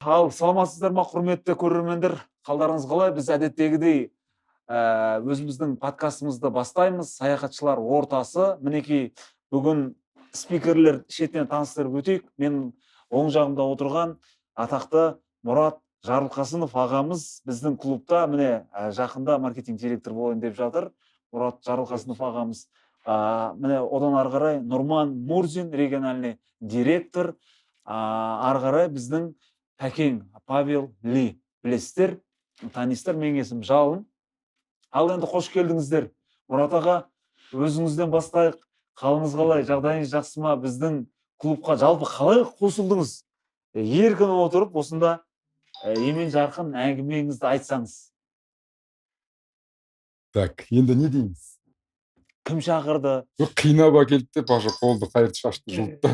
Ал, саламатсыздар ма, құрметті көрермендер? Қалдарыңыз қалай? Біз әдеттегідей өзіміздің подкастымызды бастаймыз. Саяхатшылар ортасы. Мінекей, бүгін спикерлер шетінен таныстырып өтейік. Мен оң жағымда отырған атақты Мұрат Жарылқасынов ағамыз біздің клубта міне жақында маркетинг директор болайын деп жатыр. Мұрат Жарылқасынов ағамыз. Міне одан ары қарай Нұрман Мурзин, региональный директор. Ары қарай біздің Тәкең Павел Ли, білесіздер, танисыздар, менің есімім Жалын. Ал енді қош келдіңіздер. Мұрат аға, өзіңізден бастайық. Қалыңыз қалай, жағдайыңыз жақсы ма? Біздің клубқа жалпы қалай қосылдыңыз? Еркін отырып, осында емен жарқын әңгімеңізді айтсаңыз. Так, енді не дейміз? Кім шақырды? Қинап әкелді деп, бажа қолды қайырды, шашты жұлыпты.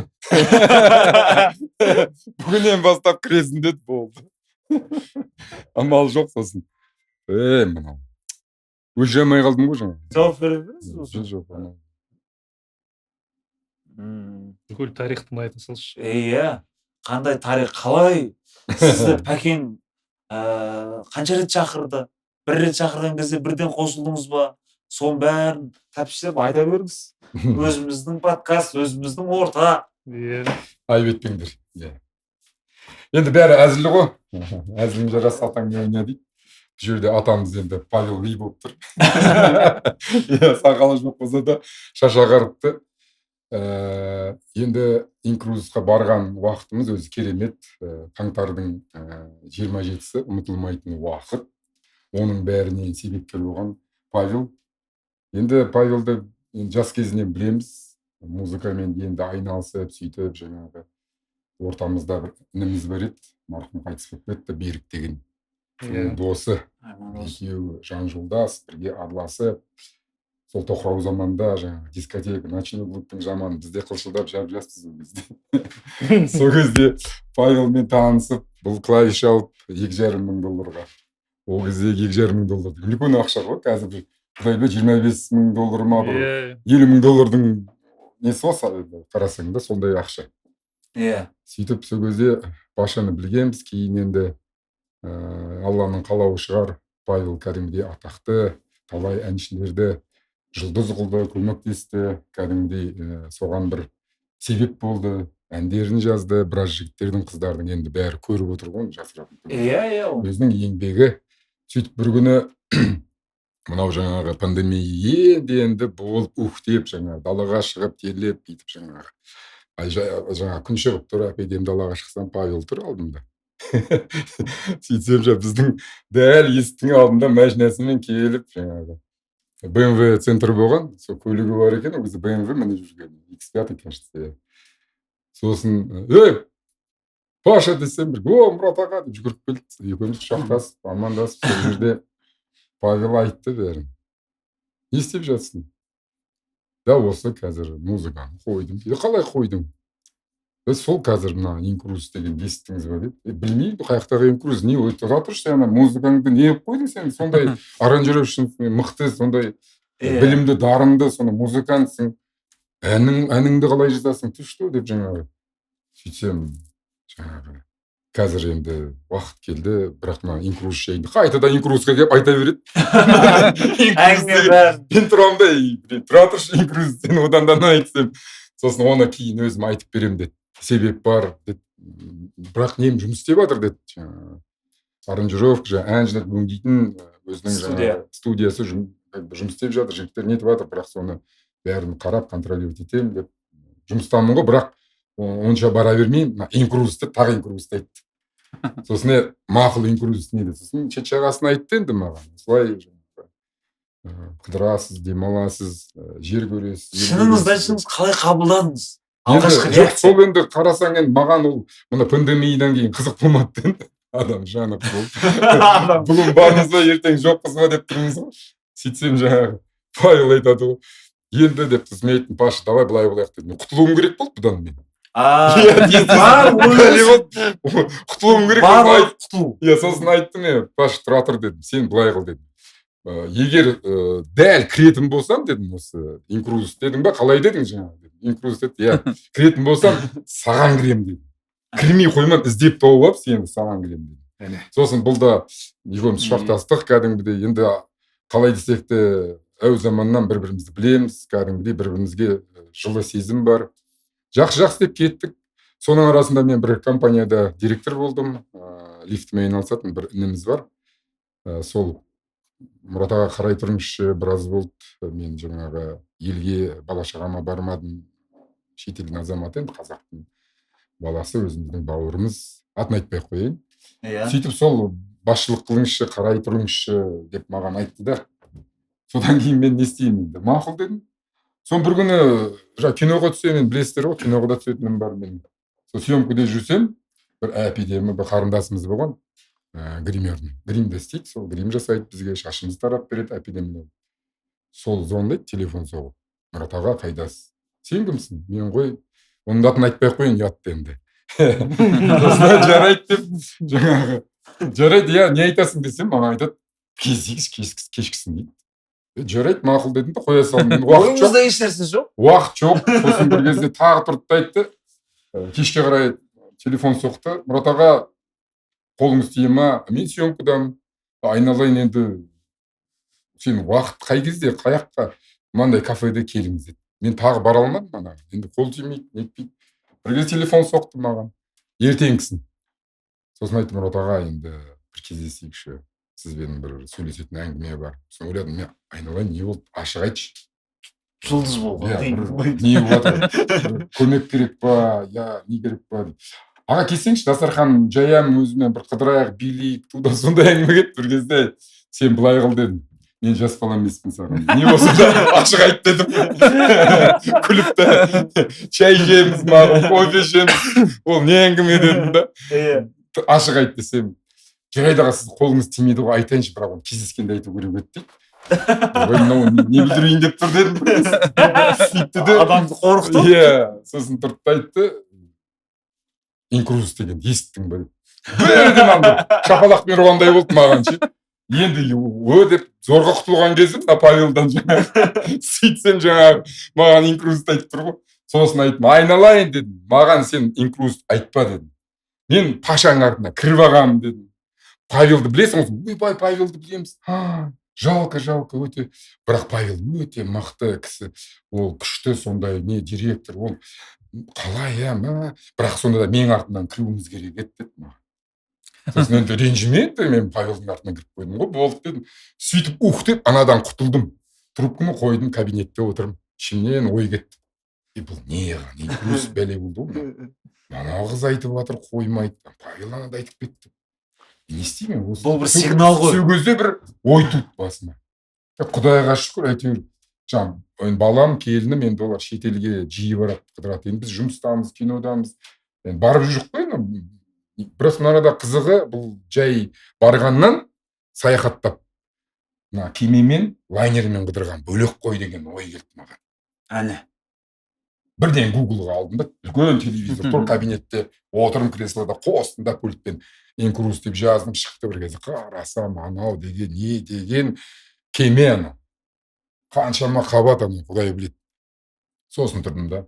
Бүгіннен бастап кіресің деді, болды. Амал жоқ сосын. Мынау. Өле алмай қалдым ғой жаңа. Жауап бересіз? Жоқ. Бүкіл тарихтың айта салшы. Иә, қандай тарих, қалай? Сізді Пәкең қанша рет шақырды? Бір рет шақырған кезде бірден қосылдыңыз ба? Соның бәрін тәпсілеп айта беріңіз. Өзіміздің подкаст, өзіміздің орта. Айып етпеңдер. Енді бәрі әзілі ғой. Әзілін жарас атаң ойна дейді. Бұл жерде атамыз енді Павел Ли болып тұр. Сақалы жоқ болса да шаша қарыпты. Енді инкрузқа барған уақытымыз өзі керемет. Қаңтардың 27-сі ұмытылмайтын уақыт. Оның бәріне себепкер болған Павел. Енді Павелді жас кезінен білеміз. Музыкамен енді айналысып, сөйтіп, жаңағы ортамызда бір ініміз бар еді. Марқұм қайтыс болып кетті, Берік деген. Досы. Екеуі жан жолдас, бірге араласып. Сол тоқырау заманда жаңағы дискотека, ночной клубтың жаманы бізде қылшылдап жарып жаспыз ол кезде. Сол кезде Павелмен танысып, бұл клавиш алып $2,500. Ол кезде $2,500. Үлкен ақша ғой, қазір $25,000 ма, $50,000 несі болса, қарасаң да сондай ақша. Сөйтіп сол кезде башаны білгенбіз, кейін енді Алланың қалауы шығар, Павел кәдімгідей атақты, талай әншілерді жұлдыз қылды, көмектесті, кәдімгідей соған бір себеп болды, әндерін жазды, біраз жігіттердің, қыздардың енді бәрі көріп отыр ғой, жасыратын. Өзінің еңбегі. Сөйтіп бір күні мынау жаңағы пандемия енді болып деп жаңағы далаға шығып терлеп кетіп жаңағы күн шығып тұр, әпеден далаға шықсам, Павел тұр алдымда. Сөйтсем біздің дәл есіктің алдында мәжінәсімен келіп жаңағы BMW центр болған, сол көлігі бар екен, ол кезде BMW міне жүрген, X5 кажется. Сосын, Паша десем, Мұрат аға деп жүгіріп келді, екеуміз шақтасып, амандасып, сол жерде Павел айтты бәрін. Не істеп жатсың? Да, осы қазір музыканы қойдым. Қалай қойдың? Сол қазір мына инкруз деген естіңіз ба деп. Білмейді, қаяқтағы инкруз не тұра тұршы, музыкаңды не қойдың сен? Сондай аранжировщин мықты, сондай білімді, дарынды, сондай музыкантсың. Әніңді қалай жазасың? Ты что деп жаңағы. Сөйтсем, жаңағы қазір енді уақыт келді, бірақ мына инкруз жайында қайтадан инкрузға келіп айта береді. Мен тұрамын да, тұра тұршы инкруз, сен одан да айтсам. Сосын оны кейін өзім айтып берем деді. Себеп бар деді. Бірақ нем жұмыс істеп жатыр деді. Аранжировка, ән жинап өңдейтін өзінің студиясы жұмыс істеп жатыр, жігіттер нетіп жатыр, бірақ соны бәрін қарап контролировать етемін деп. Жұмыстамын ғой, бірақ онша бара бермеймін. Инкруз деп, тағы инкруз дейді. Сосын мақұл инкруз не деді. Сосын шет-шағасын айтты енді маған. Солай қыдырасыз, демаласыз, жер көресіз. Шыныңызды айтсаңыз, қалай қабылдадыңыз? Жоқ, сол енді қарасаң енді маған ол мына пандемиядан кейін қызық болмады енді. Адам жанып болды. Бүгін бармыз ба, ертең жоқпыз ба деп тұрмыз ғой. Сөйтсем жаңағы Павел айтады ғой. Енді деп сосын мен айттым, Паша, давай былай болайық дедім. Құтылуым керек болды бұдан мен. Құтылуым керек болды. Сосын айттым, Паша, тұра тұр дедім, сен былай қыл дедім. егер дәл кіретін болсам дедім, осы инкрузес дедің ба, қалай дедің жаңа? Инкрузес деді, иә, кіретін болсам саған кірем дедім. Кірмей қойман, іздеп тауып алып сені саған кірем дедім. Сосын бұл да екеуміз сұхбаттастық кәдімгідей. Енді қалай десек те әу заманнан бір-бірімізді білеміз, кәдімгідей бір-бірімізге жылы сезім бар. Жақсы деп кеттік. Соның арасында мен бір компанияда директор болдым. Лифтімен айналысатын бір ініміз бар. Сол Мұрат аға қарай тұрыңызшы, біраз болды. Мен жаңағы елге бала шағама бармадым. Шетелдің азаматы, енді қазақтың баласы, өзіміздің бауырымыз. Атын айтпай ақ қояйын. Сөйтіп сол басшылық қылыңызшы, қарай тұрыңызшы деп маған айтты да. Содан кейін мен не істеймін енді? Мақұл дедім. Сон бір күні киноға түсемін, мен білесіздер ғой, киноға да түсетінім бар менің. Сол съемкада жүрсем, бір әпидемі, бір қарындасымыз болған, гримердің. Гримді істейді, сол грим жасайды бізге, шашымызды тарап береді әпидемді. Сол звондайды, телефон соғып. Мұрат аға, қайдасыз? Сен кімсің? Мен ғой, оның атын айтпай ақ қояйын, ұятты енді. Сосын жарайды деп, жаңағы, жарайды, иә, не айтасың десем, маған айтады, кешкісін дейді. Жарайды, мақұл дедім де қоя салдым. Ойыңызда еш нәрсе жоқ? Уақыт жоқ. Сосын бір кезде тағы тұрды айтты. Кешке қарай телефон соқты. Мұрат аға, қолыңыз тие ма? Мен съемкадамын. Айналайын енді. Сен уақыт қай кезде, қаяққа? Мынандай кафеде келіңіз деді. Мен тағы бара алмадым ана. Енді қол тимейді, нетпейді. Бір кезде телефон соқты маған. Ертеңгісін. Сосын айтты, Мұрат аға, енді бір кездесейікші. Сізбен бір сөйлесетін әңгіме бар. Сосын ойладым, мен айналайын, не болды? Ашық айтшы. Жұлдыз болған. Не болады? Көмек керек па? Я, не керек па? Аға келсеңші, дастархан жаям, өзіме бір қыдырайық, билейік, туда сондай әңгіме кетті. Бір кезде сен былай қыл дедім. Мен жас бала емеспін саған. Не болса да ашық айт дедім. Күліп та чай жейміз, маған кофе ішеміз. Ол не әңгіме дедім да. Ашық айт десем, жарайды аға, сіз қолыңыз тимейді ғой, айтайыншы, бірақ оны кездескенде айту керек еді дейді. Ой, мынау не білдірейін деп тұр дедім. Сөйтті де. Адамды қорқытып. Иә, сосын тұрды айтты. Инкрузес деген естідің бе деп. Бірден анда шапалақпен ұрғандай болды маған ше. Енді деп зорға құтылған кезім мына Павелдан жаңағы. Сөйтсем жаңағы маған инкрузес айтып тұр ғой. Сосын айттым, айналайын дедім. Маған сен инкрузес айтпа дедім. Мен Пашаның артына кіріп ағамын дедім. Павелді білесің, ойбай, Павелді білеміз. Жалко өте. Бірақ Павел өте мықты кісі. Ол күшті сондай не директор. Ол қалай, бірақ сонда да менің артымнан кіруіміз керек еді деді. Сосын енді ренжімеді, мен Павелдің артынан кіріп қойдым ғой, болды дедім. Сөйтіп деп анадан құтылдым. Трубканы қойдым, кабинетте отырмын. Ішімнен ой кетті. Бұл не инкрузес бәле болды ғой. Мана қыз айтып жатыр, қоймайды. Павел анада айтып кетті. Не істеймін? Бұл бір сигнал ғой. Сол кезде бір ой туды басыма. Құдайға шүкір, әйтеуір балам, келінім, енді олар шетелге жиі барады, қыдырады. Енді біз жұмыстамыз, кинодамыз. Енді барып жүрік қой, бірақ мынада қызығы, бұл жай барғаннан саяхаттап, кемемен, лайнермен қыдырған бөлек қой деген ой келді маған. Әне. Бірден Гуглға алдым да, үлкен телевизор, тұр кабинетте, отырым креслода, қосында пультпен инкрузес деп жаздым, шықты бір кезде, қарасам, анау деген, не деген, кеме анау. Қаншама қабат анау, құдай біледі. Сосын тұрдым да,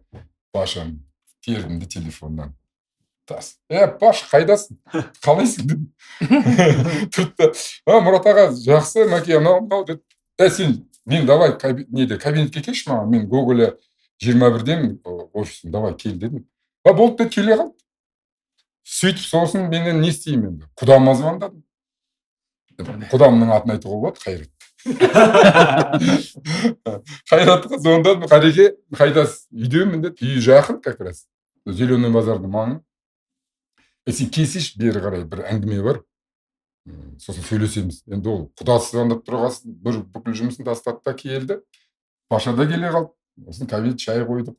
Пашаны тердім де телефоннан. Паш, қайдасың? Қалайсың дедім. Тұрды да, Мұрат аға, жақсы, мәке, анау деді. Сен, мен давай кабинетке келші маған, мен Гоголя 21-ден офисім, давай кел дедім. Болды да келе қалды. Сөйтіп сосын менен не істеймін енді? Құдама звондадым. Құдамның атын айтуға болады, Қайрат. Қайратқа звондадым, Қареке, қайдасыз? Үйдемін деді. Үй жақын как раз. Зеленый базардың маңы. Сен келсейші, бері қарай бір әңгіме бар. Сосын сөйлесеміз. Енді ол құдасы звондап тұрғасын, бүкіл жұмысын тастады да келді. Паша да келе қалды. Сосын кабинет шай қойдық.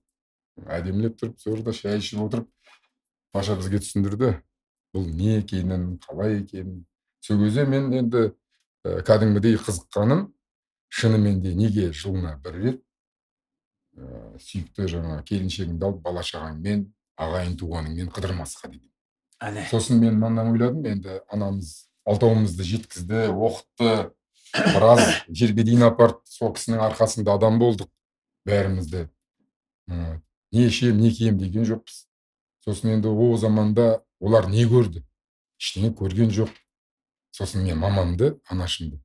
Әдемілеп тұрып, зорда шай ішіп отырып, Паша бізге түсіндірді. Бұл не екенін, қалай екенін. Сол кезде мен енді кәдімгідей қызыққаным, шынымен де неге жылына бір рет сүйікті жаңа келіншегіңді алып бала шағаңмен, ағайын туғаныңмен қыдырмасқа деген. Әне. Сосын мен мынаны ойладым, енді анамыз алтауымызды жеткізді, оқытты. біраз жерге дейін апарды. Сол кісінің арқасында адам болдық бәрімізді. Не ішем, не кием деген жоқпыз. Сосын енді о заманда олар не көрді? Ештеңе көрген жоқ. Сосын мен мамамды, анашымды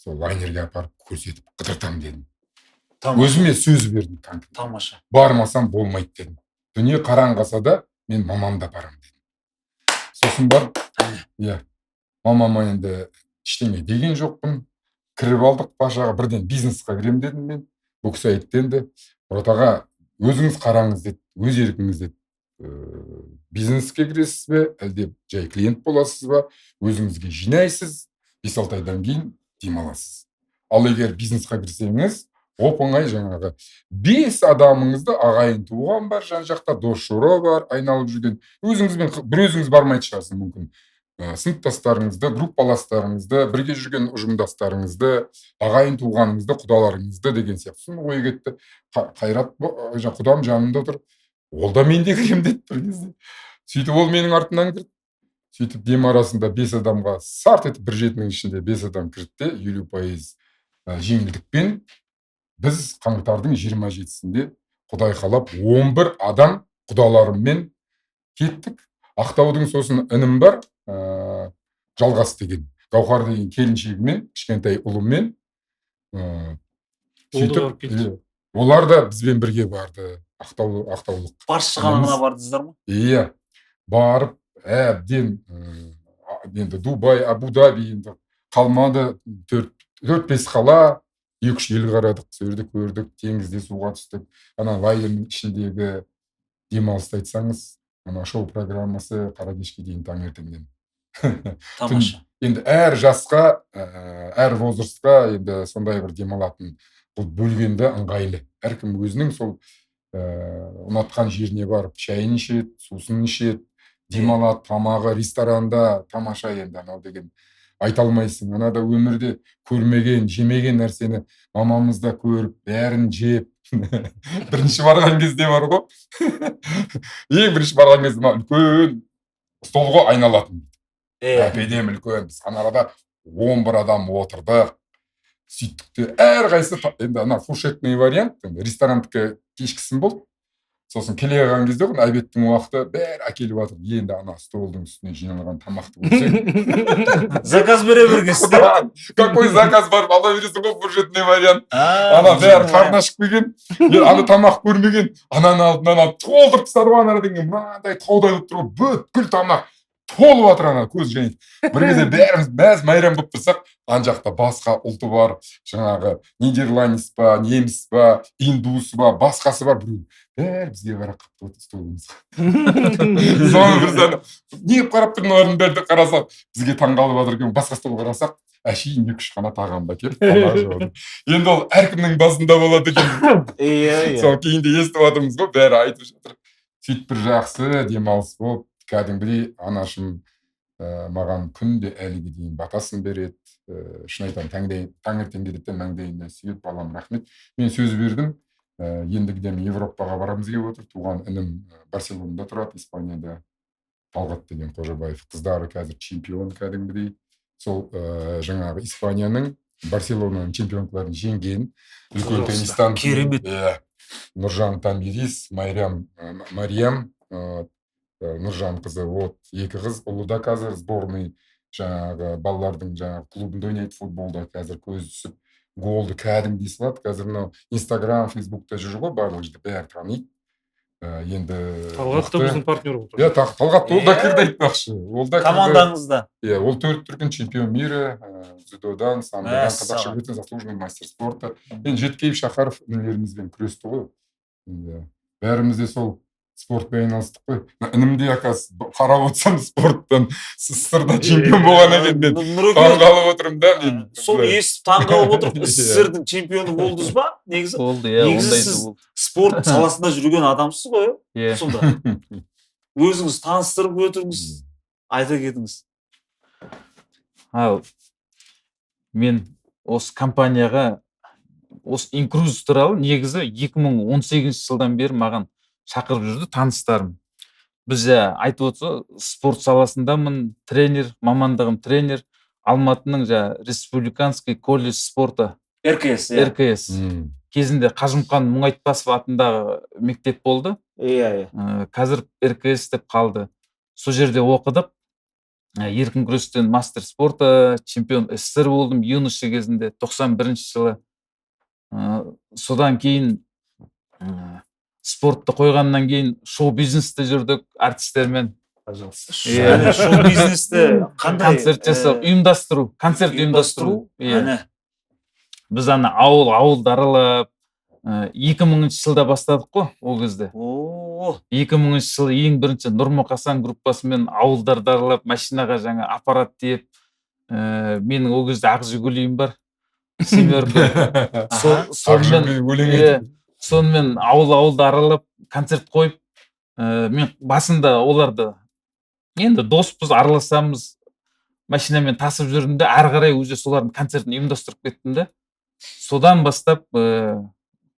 сол лайнерге апарып көрсетіп қыдыртам дедім. Өзіме сөз бердім. Тамаша. Бармасам болмайды дедім. Дүние қараңғаса да мен мамамды апарам дедім. Сосын барып, мамама енді ештеңе деген жоқпын. Кіріп алдық башаға, бірден бизнесқа кірем дедім мен. Бұл кісі айтты енді, Мұрат аға, өзіңіз қараңыз деді, өз еркіңіз деді. Бизнеске кіресіз бе, әлде жай клиент боласыз ба, өзіңізге жинайсыз, 5-6 айдан кейін демаласыз. Ал егер бизнесқа кірсеңіз, оп-оңай жаңағы 5 адамыңызды, ағайын туған бар, жан жақта дос жора бар, айналып жүрген. Өзіңізбен бір өзіңіз бармайтын шығарсыз мүмкін. Сыныптастарыңызды, группаластарыңызды, бірге жүрген ұжымдастарыңызды, ағайын туғаныңызды, құдаларыңызды деген сияқты. Соны ой кетті. Қайрат құдам жанымда тұр. Ол да мен де кірем деді бір кезде. Сөйтіп ол менің артымнан кірді. Сөйтіп дем арасында 5 адамға сарт етіп бір жетінің ішінде 5 адам кірді де 50% жеңілдікпен біз қаңтардың 27-сінде Құдай қалап 11 адам құдаларыммен кеттік. Ақтаудың сосын інім бар, Жалғас деген, Гаухар деген келіншегімен, кішкентай ұлыммен. Сөйтіп олар да бізбен бірге барды. Ақтаулық. Баршы ғана бардыңыздар ма? Иә, барып әбден енді Дубай, Абу-Даби енді қалмады, 4-5 қала, 2-3 ел қарадық, сөйдік, көрдік, теңізде суға түстік. Ана лайнердің ішіндегі демалысты айтсаңыз, ана шоу программасы қара кешке дейін таңертеңнен. Тамаша. Енді әр жасқа, әр возрастқа енді сондай бір демалатын бұл бөлгенде ыңғайлы. Әркім өзінің сол ұнатқан жеріне барып шайын ішеді, сусын ішеді, демалады, тамағы ресторанда тамаша енді анау деген айта алмайсың. Анада өмірде көрмеген, жемеген нәрсені мамамызда көріп, бәрін жеп. Бірінші барған кезде бар ғой. Ең бірінші барған кезде үлкен столға айналатын. Әпедем үлкен. Біз анарада 11 адам отырдық. Сөйттік те әрқайсы енді ана фуршетный вариант, ресторандікі кешкісін болды. Сосын келе қалған кезде обедтің уақыты бәрі әкеліп жатыр. Енді ана столдың үстіне жиналған тамақты көрсең. Заказ бере бергенсіздер. Какой заказ бар? Ала бересің ғой фуршетный вариант. Ана бәрі қарны ашып келген. Ана тамақ көрмеген. Ананың алдынан алып толтырып тастады ғой анар деген. Мынандай таудай болып тұр ғой. Бүткіл тамақ толып жатыр ана көз жайып. Бір кезде бәріміз мәз майрам болып тұрсақ, ана жақта басқа ұлты бар, жаңағы нидерландец па, неміс па, индус ба, басқасы бар біреу. Бәрі бізге қарап қапты отыр столымызға. Соны бір не қарап тұрған олардың бәрі қарасақ, бізге таңғалып жатыр екен. Басқа стол қарасақ, әшейін 2-3 қана тағамда келіп тамақ жеп. Енді ол әркімнің басында болады екен. Сол кейінде естіп жатырмыз ғой, бәрі айтып жатыр. Сөйтіп бір жақсы демалыс болып, кәдімгідей анашым маған күнде әліге дейін батасын береді. Шын айтам, таңертең келеді, маңдайында сүйеді, балам рахмет. Мен сөз бердім. Ендігіден Европаға барамыз деп отыр. Туған інім Барселонада тұрады, Испанияда. Талғат деген Қожабаев. Қыздары қазір чемпион кәдімгідей. Сол жаңағы Испанияның Барселонаның чемпионларын жеңген. Үлкен теннистан. Керемет. Нұржан Тамирис, Мариям, Нұржан қызы, вот 2 қыз, ұлы да қазір сборный жаңағы балалардың жаңағы клубында ойнайды, футболда қазір көз түсіп, голды кәдімгідей салады. Қазір мынау Инстаграм, Фейсбукта жүр ғой, барлық жерде бәрі таниды. Енді Талғат та біздің партнер болды. Иә, Талғат ол да кірді айтпақшы. Командаңызда. Иә, ол 4 дүркін чемпион мира, дзюдодан, самбодан, қазақша күрестен заслуженный мастер спорта. Енді Жеткеев Шахаров інілерімізбен күресті ғой. Бәріміз де сол спортпен айналыстық қой. Інім де оказывается қарап отырсам спорттан СССРда чемпион болған екен мен. Таңғалып отырмын да мен. Сол естіп таңғалып отырып, СССРдің чемпионы болдыңыз ба? Негізі? Болды, иә, негізі сіз спорт саласында жүрген адамсыз ғой? Иә. Сонда. Өзіңіз таныстырып өтіріңіз, айта кетіңіз. Мен осы компанияға, осы Incruise туралы негізі 2018 жылдан бері маған шақырып жүрді таныстарым. Біз айтып отырсыз, спорт саласындамын, тренер, мамандығым тренер, Алматының республиканский колледж спорта РКС РКС кезінде Қажымқан Мұңайтпасов атындағы мектеп болды. иә Қазір РКС деп қалды. Сол жерде оқыдық. Еркін күрестен мастер спорта, чемпион СССР болдым юноша кезінде 91 жылы. Содан кейін спортты қойғаннан кейін шоу-бизнесте жүрдік артистермен. Пожалуйста. Шоу-бизнесте қандай концерт жасап, концерт ұйымдастыру. Біз ауылды аралап 2000 жылда бастадық қой ол кезде. 2000 жылы ең бірінші Нұрмұқасан группасымен ауылдарды аралап, машинаға аппарат тиеп, менің ол кезде ақ Жигулиім бар. Семерка. Сонымен ауылды аралап, концерт қойып, мен басында оларды енді доспыз, араласамыз, машинамен тасып жүрдім де, ары қарай уже солардың концертін ұйымдастырып кеттім де. Содан бастап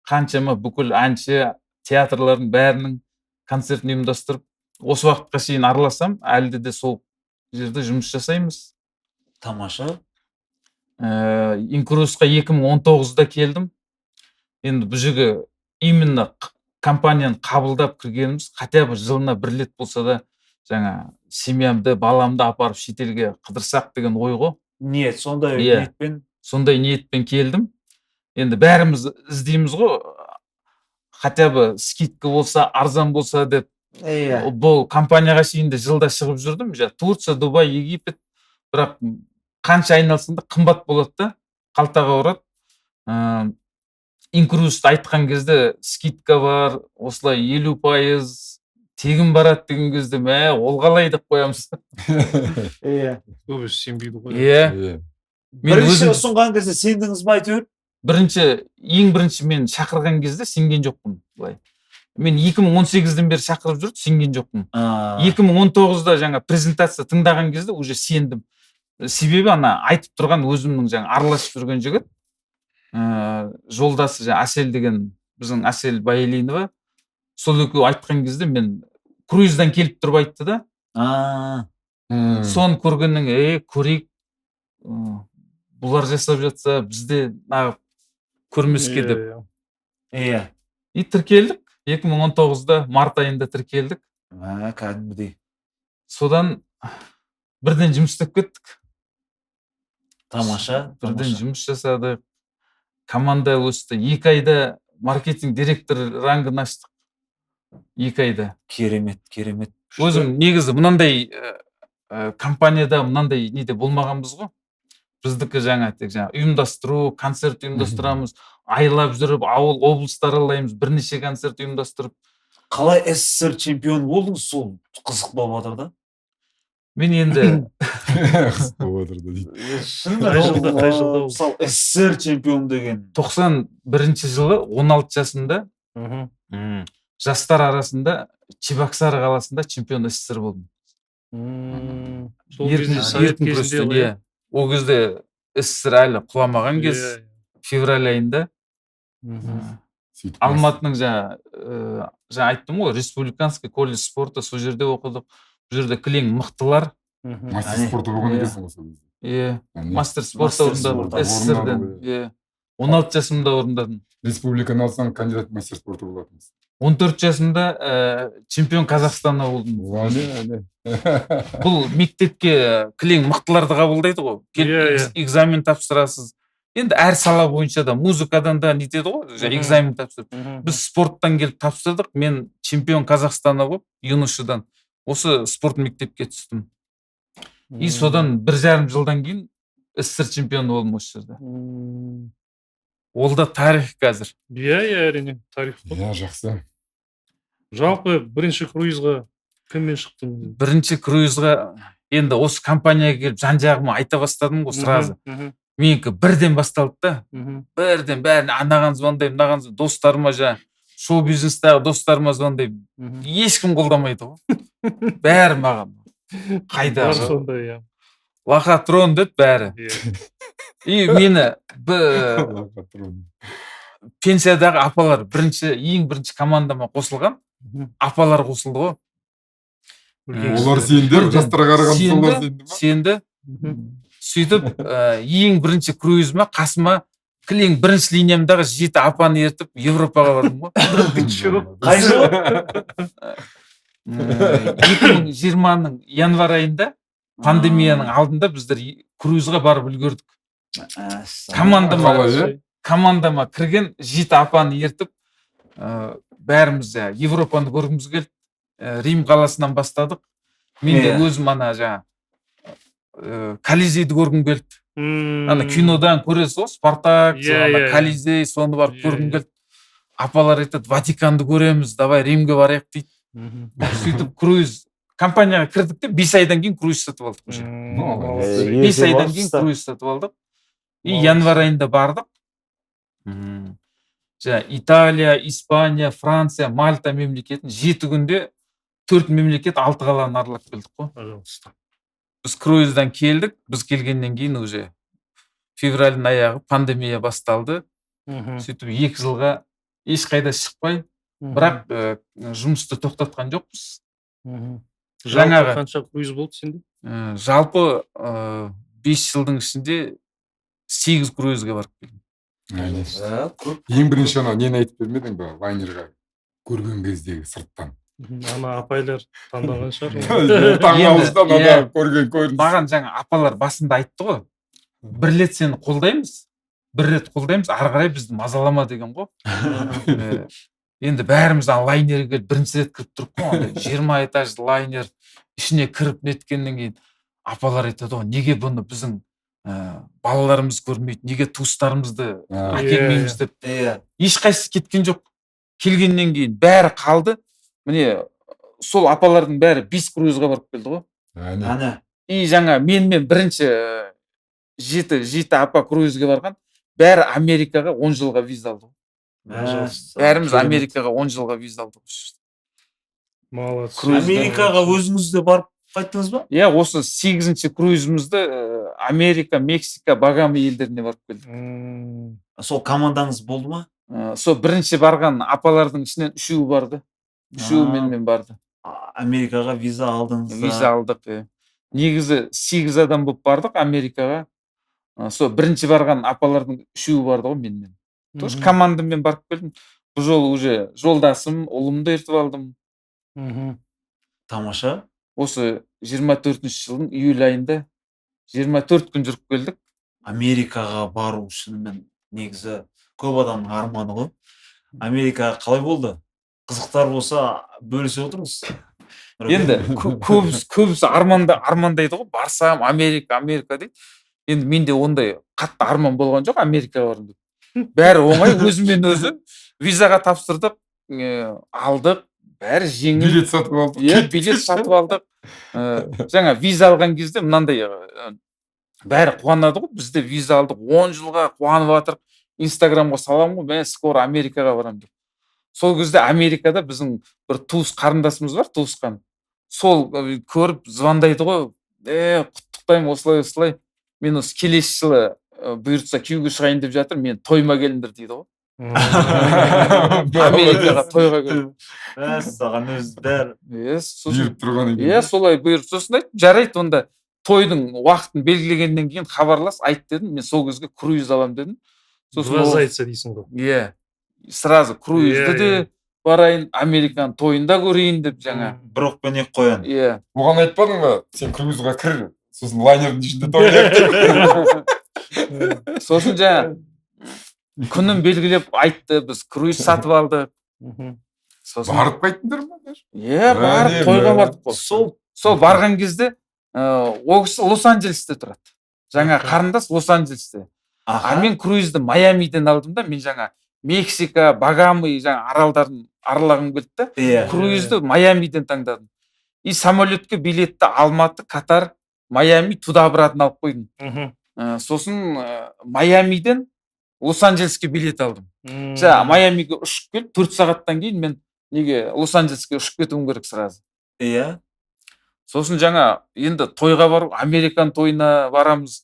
қаншама бүкіл әнші театрлардың бәрінің концертін ұйымдастырып, осы уақытқа шейін араласам, әлде де сол жерде жұмыс жасаймыз. Тамаша. Инкрузға 2019-да келдім. Енді бұл жерге именно компанияны қабылдап кіргеніміз, хотя бы жылына бір рет болса да, семьямды, баламды апарып шетелге қыдырсақ деген ой ғой. Ниет, сондай ниетпен келдім. Енді бәріміз іздейміз ғой, хотя бы скидка болса, арзан болса деп. Бұл компанияға шейін де жылда шығып жүрдім. Турция, Дубай, Египет, бірақ қанша айналсында қымбат болады да, қалтаға ұрады. Инкрузды айтқан кезде скидка бар, осылай 50% тегін барады деген кезде, ол қалай деп қоямыз. Көбісі сенбейді ғой. Бірінші ұсынған кезде сендіңіз ме әйтеуір? Ең бірінші мен шақырған кезде сенген жоқпын. Мен 2018-ден бері шақырып жүрді, сенген жоқпын. 2019-да презентация тыңдаған кезде уже сендім. Себебі айтып тұрған өзімнің араласып жүрген жігіт, жолдасы Әсел деген, біздің Әсел Байелинова, сол екеуі айтқан кезде мен круиздан келіп тұрып айтты да. Соны көргеннен көрейік, бұлар жасап жатса, бізде көрмеске деп. И тіркелдік. 2019-да март айында тіркелдік. Кәдімгідей. Содан бірден жұмыс істеп кеттік. Тамаша. Бірден жұмыс жасадық. Команда өсті. 2 айда маркетинг директор рангын аштық. 2 айда. Керемет. Өзім негізі мұнандай компанияда мұнандай неде болмағанбыз ғой. Біздікі ұйымдастыру, концерт ұйымдастырамыз, айлап жүріп, ауыл, облыстар алаймыз, бірнеше концерт ұйымдастырып. Қалай СССР чемпион болдың, сол қызық болып жатыр да? Мен енді қызық болып жатыр да дейді. Қай жылда Мысалы, СССР чемпион деген. 91 жылы 16 жасында жастар арасында Чебоксар қаласында чемпион СССР болдым. Еркін күрестен. Ол кезде СССР әлі құламаған кез, февраль айында. Алматының айттым ғой, республиканский колледж спорта, сол жерде оқыдық. Бұл жерде кілең мықтылар. Мастер спорта болған екенсің ғой. Мастер спорта орындадым, СССРден. 16 жасымда орындадым. Республиканы алсаң, кандидат мастер спорта болатынсың. 14 жасымда чемпион Қазақстана болдым. Бұл мектепке кілең мықтыларды қабылдайды ғой. Экзамен тапсырасыз. Енді әр сала бойынша да, музыкадан да нетеді ғой, экзамен тапсырып. Біз спорттан келіп тапсырдық. Мен чемпион Қазақстана болып, юношадан осы спорт мектепке түстім. И содан 1,5 жылдан кейін СССР чемпионы болдым осы жерде. Ол да тарих қазір. Әрине, тарих қой. Жақсы. Жалпы бірінші круизға кіммен шықтың? Бірінші круизға енді осы компанияға келіп жан-жағыма айта бастадым ғой сразу. Менікі бірден басталды да. Бірден бәріне анаған звондаймын, мынаған звондаймын, достарыма шоу-бизнестағы достарыма звондаймын. Ешкім қолдамайды ғой. Бәрі маған. Қайда? Лохотрон деді бәрі. И мені пенсиядағы апалар ең бірінші командама қосылған. Апалар қосылды ғой. Олар сенді, жастарға қараған солар сенді ма? Сенді. сөйтіп ең бірінші круизіме қасыма кілең бірінші линиямдағы 7 апаны ертіп Европаға бардым ғой. Қай жылы? 2020-ның январ айында пандемияның алдында біздер круизға барып үлгердік. Командама кірген 7 апаны ертіп бәріміз Европаны көргіміз келді. Рим қаласынан бастадық. Мен де өзім ана Колизейді көргім келді. Ана кинодан көресіз ғой, Спартак, Колизей, соны барып көргім келді. Апалар айтады, Ватиканды көреміз, давай Римге барайық дейді. Сөйтіп круиз компанияға кірдік те 5 айдан кейін круиз сатып алдық. 5 айдан кейін круиз сатып алдық. Январ айында бардық. Италия, Испания, Франция, Мальта мемлекетін 7 күнде 4 мемлекет 6 қаланы аралап келдік қой. Біз круиздан келдік, біз келгеннен кейін уже февральдың аяғы пандемия басталды. Сөйтіп 2 жылға ешқайда шықпай, бірақ жұмысты тоқтатқан жоқпыз. Жалпы қанша круиз болды сенде? Жалпы 5 жылдың ішінде 8 круизге барып келдім. Ең бірінші ана нені айтып бермедің ба, лайнерға көрген кездегі сырттан? Ана апайлар таңдаған шығар. Таңғалыстан ана көрген көрініс. Маған жаңа апалар басында айтты ғой, бір рет сені қолдаймыз, ары қарай бізді мазалама деген ғой. Енді бәріміз лайнерге келіп бірінші рет кіріп тұрып қой, 20 этажды лайнер ішіне кіріп неткеннен кейін апалар айтады ғой, неге бұны біздің балаларымыз көрмейді, неге туыстарымызды әкелмейміз деп. Ешқайсысы кеткен жоқ. Келгеннен кейін бәрі қалды. Міне сол апалардың бәрі 5 круизға барып келді ғой. И жаңа менімен бірінші 7 апа круизге барған, бәрі Америкаға 10 жылға виза алды. Бәріміз Америкаға 10 жылға виза алдық. Молодец. Америкаға өзіңіз де барып қайттыңыз ба? Осы 8-ші круизімізді Америка, Мексика, Багама елдеріне барып келдік. Сол командаңыз болды ма? Сол бірінші барған апалардың ішінен 3-і барды. 3-і менімен барды. Америкаға виза алдыңыз? Виза алдық. Негізі 8 адам болып бардық Америкаға. Сол бірінші барған апалардың 3-і барды ғой менімен. Тоже командамен барып келдім. Бұл жолы уже жолдасым, ұлымды ертіп алдым. Тамаша. Осы 24-ші жылдың июль айында 24 күн жүріп келдік. Америкаға бару шынымен негізі көп адамның арманы ғой. Америкаға қалай болды? Қызықтар болса бөлісе отырыңыз. Енді көбісі армандайды ғой, барсам Америка дейді. Енді менде ондай қатты арман болған жоқ Америкаға барым деп. Бәрі оңай, өзімен өзі визаға тапсырдық, алдық, бәрі жеңіл. Билет сатып алдық. Билет сатып алдық. Жаңа виза алған кезде мынандай бәрі қуанады ғой, бізде виза алдық, 10 жылға қуанып жатыр. Инстаграмға салам ғой, мен скоро Америкаға барам деп. Сол кезде Америкада біздің бір туыс қарындасымыз бар, туысқан. Сол көріп звондайды ғой, құттықтаймын осылай. Мен осы келесі жылы бұйыртса күйеуге шығайын деп жатыр, мен тойма келіңдер дейді ғой. Америкаға тойға келіп. Саған өзі бәрі. Бұйырып тұрған екен. Солай бұйырып. Сосын айтты, жарайды онда тойдың уақытын белгілегеннен кейін хабарлас, айт дедім. Мен сол кезге круиз алам дедім. Два зайца дейсің ғой. Сразу круизді де барайын, Американың тойында көрейін деп жаңа. Бір оқпен екі қоян. Оған айтпадың ба, сен круизға кір, сосын лайнердің ішінде тойнайық. Сосын жаңа күнін белгілеп айтты, біз круиз сатып алдық. Барып қайттыңдар ма? Барып тойға бардық қой. Сол барған кезде ол кісі Лос-Анджелесте тұрады. Жаңа қарындас Лос-Анджелесте. Мен круизді Майамиден алдым да, мен жаңа Мексика, Багамы жаңа аралдарын аралағым келді. Круизді Майамиден таңдадым. И самолетке билетті Алматы, Катар, Майами туда обратно алып қойдым. Сосын Майамиден Лос-Анджелеске билет алдым. Майамиге ұшып келіп, 4 сағаттан кейін мен неге Лос-Анджелеске ұшып кетуім керек сразу. Сосын жаңа енді тойға бару, Американ тойына барамыз.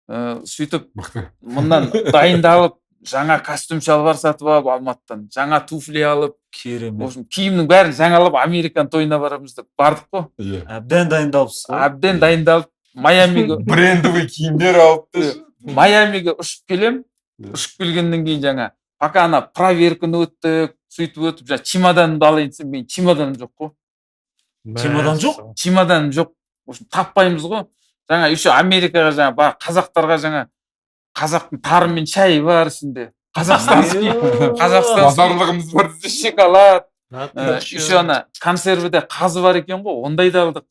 Сөйтіп мұнан дайындалып, жаңа костюм шалбар сатып алып Алматыдан, жаңа туфли алып, киімнің бәрін жаңалап Американ тойына барамыз деп бардық қой. Әбден дайындалыпсыз ғой. Әбден дайындалып Майамиге брендовый киімдер алыпты. Майамиге ұшып келем. Ұшып келгеннен кейін жаңа пока ана проверканы өттік, сөйтіп өтіп жаңа чемоданымды алайын десем, менің чемоданым жоқ қой. Чемодан жоқ? Чемоданым жоқ. Таппаймыз ғой. Жаңа еще Америкаға жаңа бар қазақтарға жаңа қазақтың тары мен шайы бар ішінде. Қазақстанский Базарлығымыз бар десе. шоколад. Еще ана консервіде қазы бар екен ғой, ондайды алдық.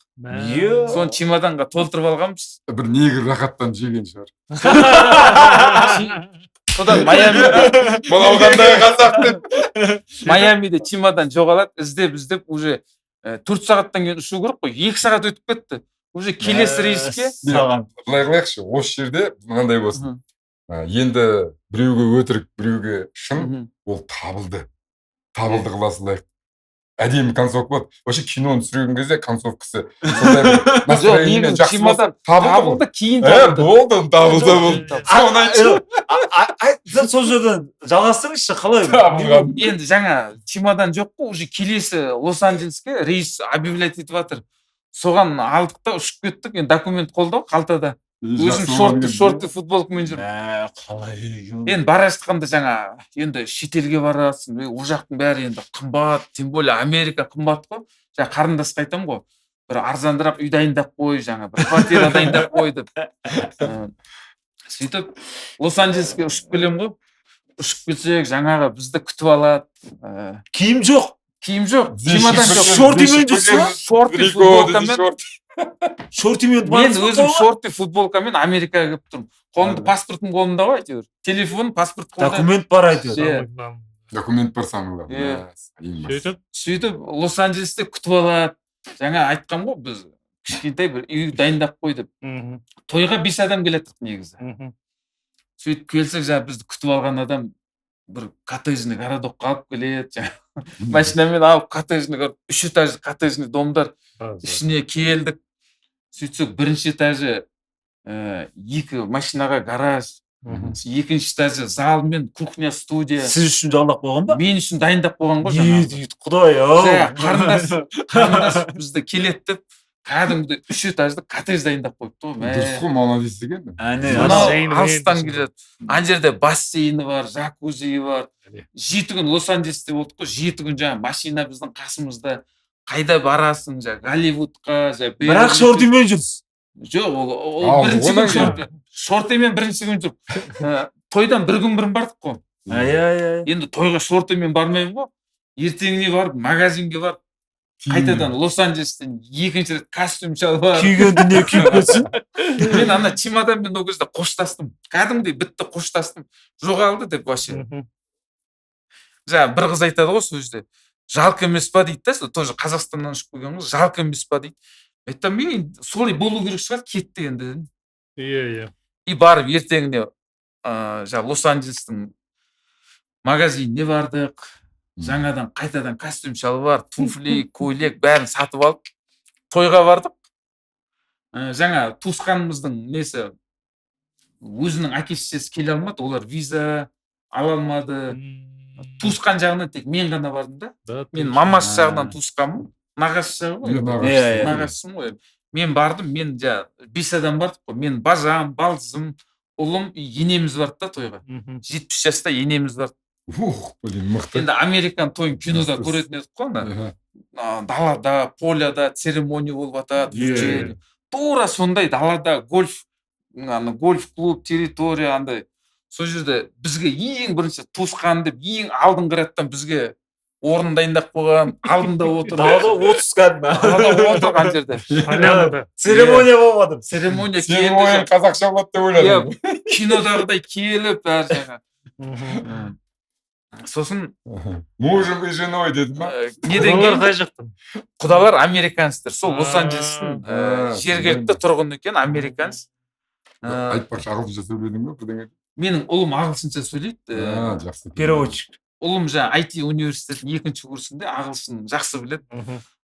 Соны чемоданға толтырып алғанбыз. Бір негр рахаттан жеген шығар. Содан Майамиде Балауғандағы қазақтың. Майамиде чемодан жоғалады, іздеп уже 4 сағаттан кейін ұшу керек қой. 2 сағат өтіп кетті. Уже келесі рейске саған. Былай қылайықшы, осы жерде мынандай болсын. Енді біреуге өтірік, біреуге шын, ол табылды. Табылды қыласылайық. Әдемі концовка болады. Вообще киноны түсірген кезде концовкасы сондай бір настроениемен жақсы болса, табылды, кейін болды, табылды. Соны айтшы. Сен сол жерден жалғастырыңызшы, қалай? Табылған. Енді жаңа чемодан жоқ қой, уже келесі Лос-Анджелеске рейс объявлять етіп жатыр. Соған алдық та ұшып кеттік. Енді документ қолда, қалтада. Өзім шорты футболкамен жүрмін. Қалай? Енді бара жатқанда жаңа енді шетелге барасың, ол жақтың бәрі енді қымбат, тем более Америка қымбат қой. Жаңа қарындасқа айтамын ғой, бір арзандырақ үй дайындап қой, жаңа бір квартира дайындап қой деп. Сөйтіп Лос-Анджелеске ұшып келем ғой. Ұшып келсек, жаңағы бізді күтіп алады. Киім жоқ. Киім жоқ, чемодан жоқ. Шортимен жүрсің? Шорты футболкамен. Шортимен Мен өзім шорты футболкамен Америкаға келіп тұрмын. Қолымда паспортым қолымда ғой, әйтеуір. Телефон, паспорт қолда. Документ бар әйтеуір. Документ бар самылы. Сөйтіп Лос-Анджелесте күтіп алады. Жаңа айтқам ғой, біз кішкентай бір үй дайындап қой деп. Тойға 5 адам келеттік негізі. Сөйтіп келсек, жаңа бізді күтіп алған адам бір коттеджный городокқа алып келеді. Машинамен алып коттеджный 3 этажды коттеджный домдар ішіне келдік. Сөйтсек, бірінші этажы 2 машинаға гараж, екінші этажы зал мен кухня, студия. Сіз үшін жалдап қойған ба? Мен үшін дайындап қойған ғой жаңа. Құдай, қарындас бізді келеді деп, кәдімгідей 3 этажды коттедж дайындап қойыпты ғой. Дұрыс қой, молодец деген. Алыстан келеді. Ана жерде бассейні бар, жакузи бар. 7 күн Лос-Анджелесте болдық қой, 7 күн жаңа машина біздің қасымызда. Қайда барасың, жаңа Голливудқа, бірақ шортимен жүрсің. Жоқ, ол бірінші күн шортимен бірінші күн жүріп. Тойдан 1 күн бұрын бардық қой. Енді тойға шортимен бармаймын ғой. Ертеңіне барып, магазинге барып, қайтадан Лос-Анджелестен екінші рет костюм шалып алып. Күйген дүние күйіп кетсін. Мен ана чемоданмен ол кезде қоштастым. Кәдімгідей бітті қоштастым. Жоғалды деп вообще. Жаңа бір қыз айтады ғой сол жерде. Жалко емес па дейді да, тоже Қазақстаннан ұшып келген қыз, жалко емес па дейді. Айтам, мен солай болу керек шығар, кетті енді. Иә. И барып ертеңіне жаңа Лос-Анджелестің магазиніне бардық. Жаңадан қайтадан костюм шалбар, туфли, көйлек бәрін сатып алып тойға бардық. Жаңа туысқанымыздың несі өзінің әке-шешесі келе алмады, олар виза ала алмады. Туысқан жағынан тек мен ғана бардым да. Мен мамасы жағынан туысқанмын. Нағашы жағы ғой. Нағашысым ғой. Мен бардым, мен 5 адам бардық қой. Мен бажам, балдызым, ұлым, енеміз барды да тойға. 70 жаста енеміз барды. Мықты. Енді Американ тойын кинода көретін едік қой. Далада, поляда церемония болып жатады. Тура сондай далада гольф клуб, территория андай. Сол жерде бізге ең бірінші туысқан деп, ең алдыңғы рядтан бізге орын дайындап қойған, алдында отыр. Далада 30 кәдімгі. Далада отырған жерде. Церемония болмады. Церемония Церемония қазақша болады деп ойладым. Кинодағыдай келіп бәрі жаңа. Сосын мужем и женой деді ма? Құдалар қай жақтан? Құдалар американецтер. Сол Лос-Анджелестің жергілікті тұрғын екен, американец. Айтпақшы, ағылшынша сөйледің бе бірдеңе? Менің ұлым ағылшынша сөйлейді. Жақсы. Переводчик. Ұлым жаңа IT университетінің 2-ші курсында ағылшын жақсы біледі.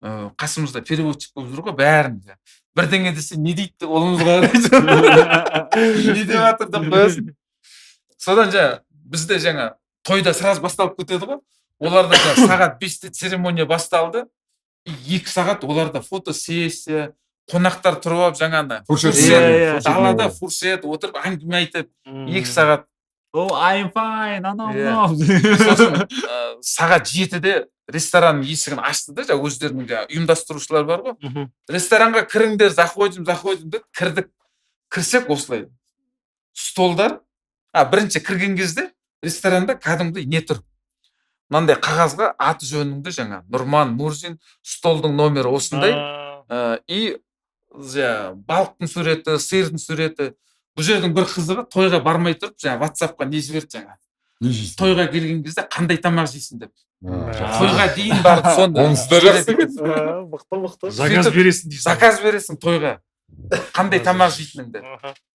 Қасымызда переводчик болып жүр ғой, бәрін. Бірдеңе десе, не дейді ұлымызға? Не деп жатыр деп қоясың. Содан жаңа бізде жаңа тойда сразу басталып кетеді ғой. Оларда сағат 5-те церемония басталды. 2 сағат оларда фотосессия, қонақтар тұрып алып жаңағыдай далада фуршет отырып әңгіме айтып 2 сағат. I'm fine, анау Сосын сағат 7-де ресторанның есігін ашты да, өздерінің ұйымдастырушылар бар ғой. Ресторанға кіріңдер, заходим деп кірдік. Кірсек осылай. Столдар, бірінші кірген кезде ресторанда кәдімгідей не тұр? Мынандай қағазға аты жөніңді жаңа Нұрман Мурзин, столдың номері осындай. И балықтың суреті, сиырдың суреті. Бұл жердің бір қызығы тойға бармай тұрып, WhatsApp-қа не жіберді жаңа. Тойға келген кезде қандай тамақ жейсің деп. Тойға дейін барып сонда. Онысы да жақсы екен. Мықты. Заказ бересің дейсің. Заказ бересің тойға. Қандай тамақ жейтініңді.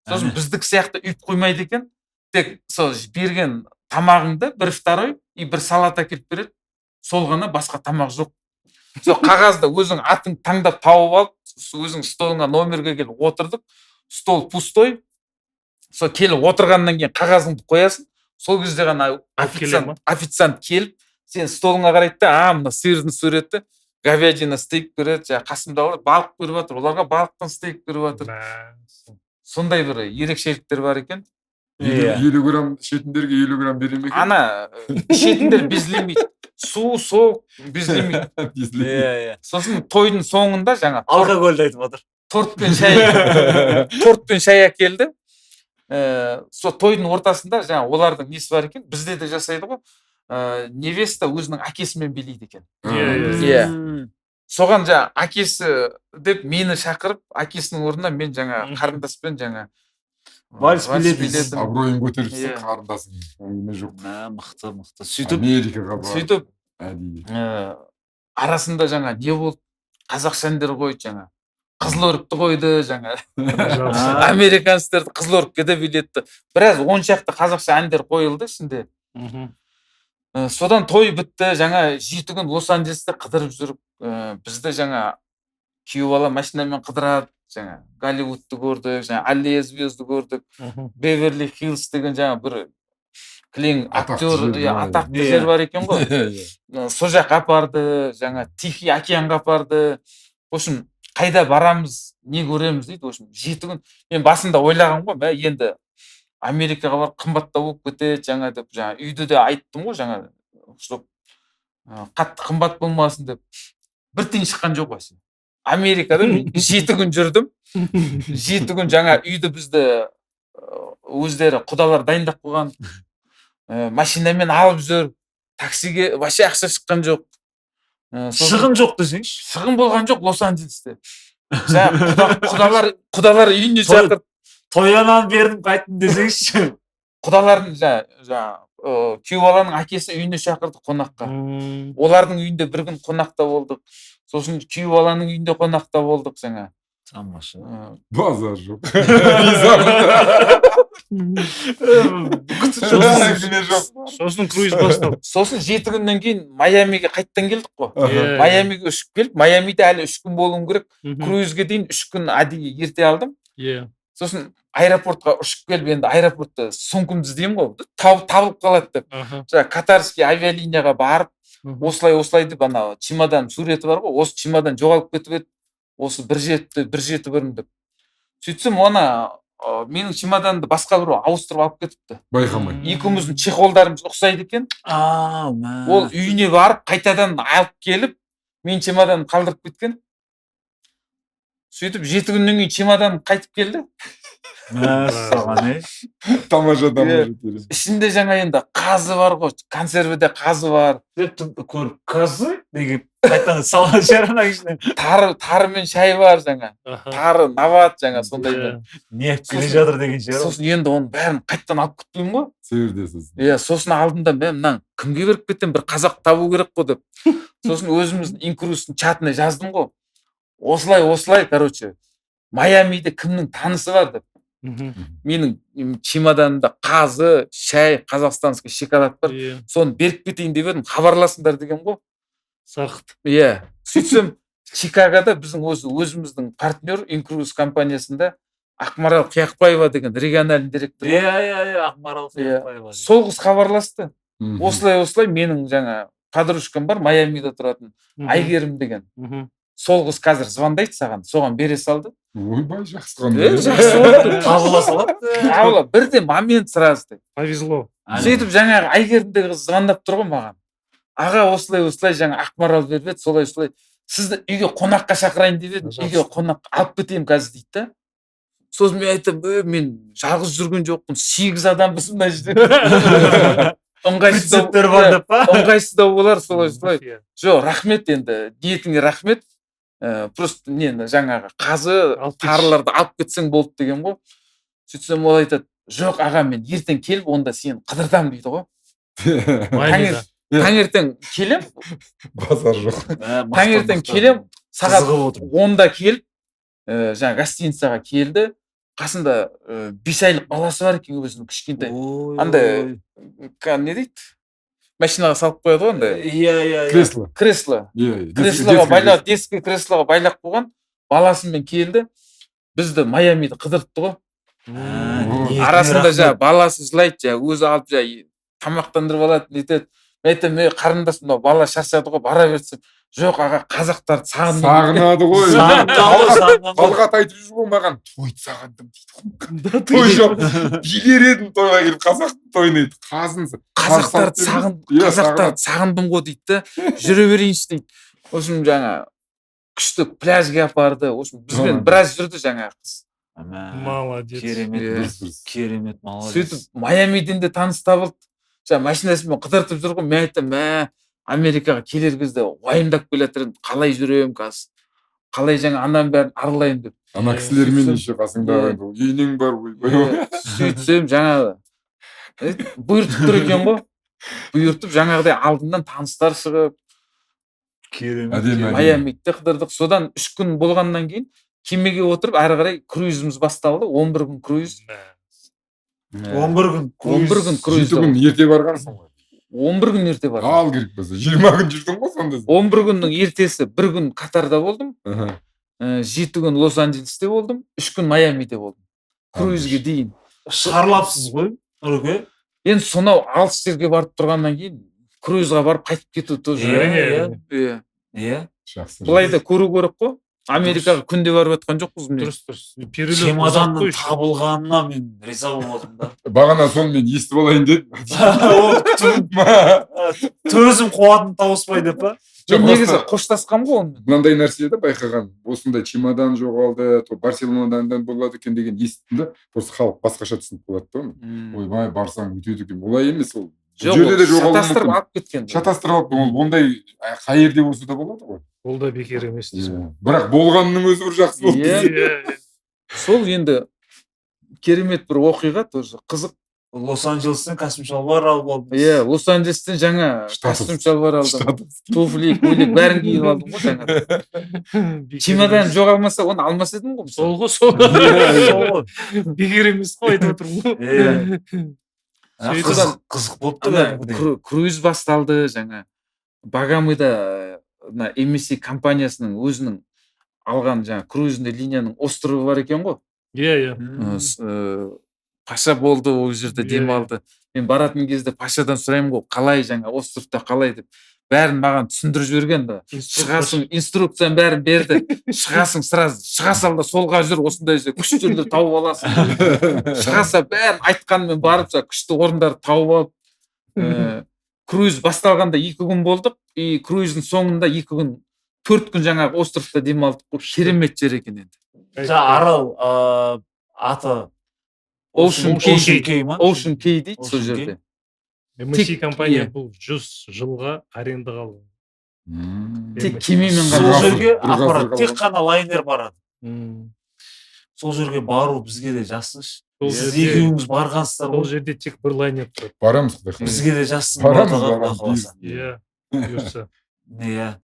Сосын біздік сияқты үйіп қоймайды екен. Тек сол берген тамағыңды бір второй и бір салат әкеліп береді. Сол ғана басқа тамақ жоқ. Сол қағазда өзің атың таңдап тауып алып, өзің столыңа номерге келіп отырдық. Стол пустой. Сол келіп отырғаннан кейін қағазыңды қоясың. Сол кезде ғана официант келіп, сен столыңа қарайды да, мына сиырдың суреті, говядина стейк береді, қасымдағылар балық беріп жатыр, оларға балықтан стейк беріп жатыр. Сондай бір ерекшеліктер бар екен. 50 грамм ішетіндерге 50 грамм бере ме екен? Ана ішетіндер безлимит. Су, соқ безлимит. Сосын тойдың соңында жаңа алкогольді айтып отыр. Торт пен шай әкелді. Сол тойдың ортасында жаңа олардың несі бар екен, бізде де жасайды ғой. Невеста өзінің әкесімен билейді екен. Соған жаңа әкесі деп мені шақырып, әкесінің орнына мен жаңа қарындаспен жаңа вальс биледім. Абыройын көтеріпсің, қарындасың. Оңыме жоқ. Мықты. Америкаға барып. Сөйтіп арасында жаңа не болды? Қазақша әндер қойды жаңа. Қызылөрікті қойды жаңа. Американецтерді Қызылөрікке де билетті. Біраз 10 шақты қазақша әндер қойылды ішінде. Содан той бітті, жаңа 7 күн Лос-Анджелесте қыдырып жүріп, бізді жаңа күйеу бала машинамен қыдырады, жаңа Голливудты көрдік, жаңа Аллея звезды көрдік, Беверли Хиллз деген жаңа бір кілең актер, атақты жер бар екен ғой. Сол жаққа апарды, жаңа Тихий океанға апарды. В общем, қайда барамыз, не көреміз дейді. В общем, 7 күн. Мен басында ойлаған ғой, енді Америкаға бар қымбаттау болып кетеді, жаңа деп, жаңа үйді де айттым ғой, жаңа чтоб қатты қымбат болмасын деп. Бір тиын шыққан жоқ ғой. Америкада 7 күн жүрдім. 7 күн жаңа үйді бізді өздері құдалар дайындап қойған. Машинамен алып жүр, таксиге вообще ақша шыққан жоқ. Шығын жоқ десеңші. Шығын болған жоқ Лос-Анджелесте. Құдалар үйіне шақырып, тоянан бердім қайттым десеңші. Құдалардың күйеу баланың әкесі үйіне шақырды қонаққа. Олардың үйінде бір күн қонақта болдық. Сосын күйеу баланың үйінде қонақта болдық жаңа. Тамаша. Базар жоқ. Сосын круиз басталды. Сосын 7 күннен кейін Майамиге қайттан келдік қой. Майамиге ұшып келіп, Майамиде әлі 3 күн болуым керек. Круизге дейін 3 күн әдейі ерте алдым. Сосын аэропортқа ұшып келіп, енді аэропортта сумкамды іздеймін ғой, табылып қалады деп. Катарский авиалинияға барып, осылай деп, ана чемодан суреті бар ғой, осы чемодан жоғалып кетіп еді. Осы бір жеті бұрын деп. Сөйтсем, оны менің чемоданды басқа бір ауыстырып алып кетіпті. Байқамай. Екеуміздің чехолдарымыз ұқсайды екен. Ол үйіне барып, қайтадан алып келіп, мен чемоданды қалдырып кеткен. Сөйтіп, 7 күннен кейін чемодан қайтып келді. Тамаша. Ішінде жаңа енді қазы бар ғой, консервіде қазы бар. Көріп, қазы? Деген қайтадан салған жарына кішіне. Тары мен шай бар жаңа. Тары, нават жаңа сондай. Не келе жатыр деген жер. Сосын енді оның бәрін қайттан алып кетпеймін ғой. Севердесіз. Сосын алдында мен мынан кімге беріп кеттім, бір қазақ табу керек қой деп. Сосын өзіміздің инкрузтың чатына жаздым ғой. Осылай, короче, Майамиде кімнің танысы бар деп. Менің чемоданымда қазы, шай, қазақстанский шоколад бар. Соны беріп кетейін деп едім, хабарласыңдар деген ғой. Сақыт. Сөйтсем, Чикагода біздің өзіміздің партнер инкруз компаниясында Ақмарал Қияқбаева деген региональный директор. Ақмарал Қияқбаева. Сол қыз хабарласты. Осылай менің жаңа подружкам бар, Майамиде тұратын, Айгерім деген. сол қыз қазір звондайды саған, соған бере салды. ойбай жақсы қандай. Жақсы болды. Табыла салады. Аула бірде момент сразу. Повезло. Сөйтіп жаңағы Айгерімдегі қыз звондап тұр ғой маған. Аға осылай жаңа Ақмарал беріп еді, солай. Сізді үйге қонаққа шақырайын деп едім, үйге қонақ алып кетейін қазір дейді да. Сосын мен айтамын, мен жалғыз жүрген жоқпын, 8 адамбыз мына жерде. Рецепттер бар деп па? Ыңғайсыздау болар, солай. Жоқ, рахмет енді, ниетіңе рахмет. Просто нені жаңағы қазы, қарыларды алып кетсең болды деген ғой. Сөйтсем ол айтады, жоқ аға мен ертең келіп, онда сені қыдыртам дейді ғой. Таңертең келем, базар жоқ. таңертең келем, сағат 10-да келіп, жаңа гостиницаға келді, қасында 5 айлық баласы бар екен өзінің кішкентай. Андай, не дейді? Машинаға салып қояды ғой андай. Иә. Кресло. Креслоға байлап, детский креслоға байлап қойған, баласымен келді. Бізді Майамиді қыдыртты ғой. Арасында жаңа баласы жылайды, өзі алып тамақтандырып алады, нетеді. Мен айтамын, қарындасым, бала шаршады ғой, бара берсем. Жоқ аға, қазақтарды сағынады ғой. Талғат айтып жүр ғой маған, тойды сағындым дейді. Той жоқ. Билер едім тойға келіп, қазақтың тойын дейді. Қазақтарды сағындым ғой дейді. Жүре берейінші дейді. Осым жаңа күшті пляжға апарды. Осым бізбен біраз жүрді жаңа қыз. Молодец. Керемет, молодец. Сөйтіп, Майамиден де таныс табылды. Машинасымен қыдыртып жүр ғой, мен айтам, Америкаға келер кезде уайымдап келатырмын, қалай жүрем қазір, қалай жаңа анам бәрін арылайын деп. Ана кісілермен еще қасыңдағы енең бар ойбай. Сөйтсем жаңағы бұйыртып тұр екен ғой. Бұйыртып жаңағыдай алдынан таныстар шығып, Майамиде қыдырдық. Содан 3 күн болғаннан кейін кемеге отырып, әрі қарай круизіміз басталды. 11 күн круиз. 11 күн круиз. 7 күн ерте барғансың ғой. 11 күн ерте бардым. Ал керек болса, 20 күн жүрдің ғой сонда. 11 күннің ертесі 1 күн Катарда болдым. 7 күн Лос-Анджелесте болдым. 3 күн Майамиде болдым. Круизге дейін. Шарлапсыз ғой, Нұреке? Енді сонау алыс жерге барып тұрғаннан кейін, круизға барып қайтып кету тоже. Жақсы. Бұлай да көру керек қой. Америкаға күнде барып жатқан жоқпыз міне. Дұрыс. Чемоданның табылғанына мен риза болдым да. Бағана соны мен естіп алайын дедім. Төзім қуатын тауыспай деп па? Мен негізі қоштасқам ғой онымен. Мынандай нәрсе де байқаған. Осындай чемодан жоғалды, Барселонадан болады екен деген естідім да, просто халық басқаша түсініп қалады да. Ойбай, барсаң өтеді екен. Олай емес ол. Шатастырып алып кеткен. Шатастырып алып, ондай қай жерде болса да болады ғой. Ол да бекер емес. Бірақ болғанның өзі бір жақсы болды. Сол енді керемет бір оқиға тоже қызық. Лос-Анджелестен костюм шалбар алып алдым. Лос-Анджелестен жаңа костюм шалбар алдым. Туфли, көйлек бәрін киіп алдым ғой жаңа. Чемодан жоғалмаса, оны алмас едім ғой. Сол ғой. Бекер емес қой айтып отырмын ғой. Қызық болыпты. Круиз басталды жаңа. Багамыда MSC компаниясының өзінің алған жаңа круизный линияның островы бар екен ғой. Паша болды ол жерде демалды. Мен баратын кезде Пашадан сұраймын ғой, қалай жаңа островта қалай деп. Бәрін маған түсіндіріп жіберген да. Шығасың, инструкцияны бәрін берді. Шығасың сразу, шыға сал да солға жүр, осындай күштерді тауып аласың. Шығаса бәрін айтқанмен барып, күшті орындарды тауып алып. Круиз басталғанда 2 күн болдық. И круиздің соңында 2 күн, 4 күн жаңағы островта демалдық. Керемет жер екен енді. Арал аты Ocean Key дейді сол жерде. MSC компания бұл 100 жылға арендаға алған. Тек кемемен сол жерге аппарат, тек қана лайнер барады. Сол жерге бару бізге де жасыш. Сіз екеуіңіз барғансыздар. Сол жерде тек бір лайнер тұрады. Барамыз. Бізге де жассын. Барамыз. Иә.